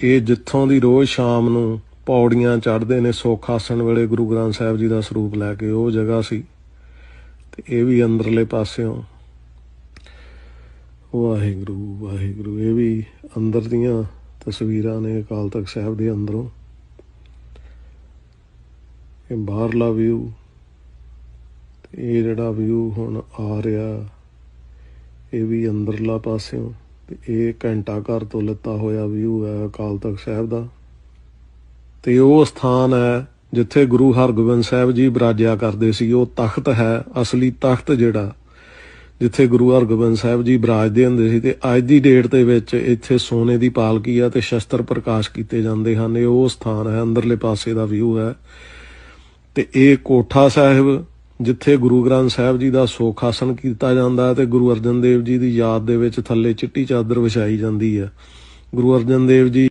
ਇਹ ਜਿੱਥੋਂ ਦੀ ਰੋਜ਼ ਸ਼ਾਮ ਨੂੰ ਪੌੜੀਆਂ ਚੜ੍ਹਦੇ ਨੇ ਸੁੱਖ ਆਸਣ ਵੇਲੇ ਗੁਰੂ ਗ੍ਰੰਥ ਸਾਹਿਬ ਜੀ ਦਾ ਸਰੂਪ ਲੈ ਕੇ, ਉਹ ਜਗ੍ਹਾ ਸੀ। ਤੇ ਇਹ ਵੀ ਅੰਦਰਲੇ ਪਾਸਿਓਂ ਵਾਹਿਗੁਰੂ ਵਾਹਿਗੁਰੂ, ਇਹ ਵੀ ਅੰਦਰ ਦੀਆਂ ਤਸਵੀਰਾਂ ਨੇ ਅਕਾਲ ਤਖਤ ਸਾਹਿਬ ਦੇ ਅੰਦਰੋਂ। ਇਹ ਬਾਹਰਲਾ ਵਿਊ, ਇਹ ਜਿਹੜਾ ਵਿਊ ਹੁਣ ਆ ਰਿਹਾ ਇਹ ਵੀ ਅੰਦਰਲਾ ਪਾਸਿਓਂ। ਤੇ ਇਹ ਘੰਟਾ ਘਰ ਤੋਂ ਲਿੱਤਾ ਹੋਇਆ ਵਿਊ ਹੈ ਅਕਾਲ ਤਖਤ ਸਾਹਿਬ ਦਾ। ਤੇ ਉਹ ਸਥਾਨ ਹੈ ਜਿੱਥੇ ਗੁਰੂ ਹਰਗੋਬਿੰਦ ਸਾਹਿਬ ਜੀ ਬਿਰਾਜਿਆ ਕਰਦੇ ਸੀ। ਉਹ ਤਖਤ ਹੈ, ਅਸਲੀ ਤਖਤ ਜਿਹੜਾ ਜਿੱਥੇ ਗੁਰੂ ਹਰਗੋਬਿੰਦ ਸਾਹਿਬ ਜੀ ਬਿਰਾਜਦੇ ਹੁੰਦੇ ਸੀ। ਤੇ ਅੱਜ ਦੀ ਡੇਟ ਦੇ ਵਿੱਚ ਇੱਥੇ ਸੋਨੇ ਦੀ ਪਾਲਕੀ ਆ ਤੇ ਸ਼ਸਤਰ ਪ੍ਰਕਾਸ਼ ਕੀਤੇ ਜਾਂਦੇ ਹਨ। ਇਹ ਉਹ ਸਥਾਨ ਹੈ, ਅੰਦਰਲੇ ਪਾਸੇ ਦਾ ਵਿਊ ਹੈ। ਤੇ ਇਹ ਕੋਠਾ ਸਾਹਿਬ ਜਿੱਥੇ ਗੁਰੂ ਗ੍ਰੰਥ ਸਾਹਿਬ ਜੀ ਦਾ ਸੁੱਖ ਆਸਣ ਕੀਤਾ ਜਾਂਦਾ ਹੈ ਤੇ ਗੁਰੂ ਅਰਜਨ ਦੇਵ ਜੀ ਦੀ ਯਾਦ ਦੇ ਵਿੱਚ ਥੱਲੇ ਚਿੱਟੀ ਚਾਦਰ ਵਿਛਾਈ ਜਾਂਦੀ ਹੈ। ਗੁਰੂ ਅਰਜਨ ਦੇਵ ਜੀ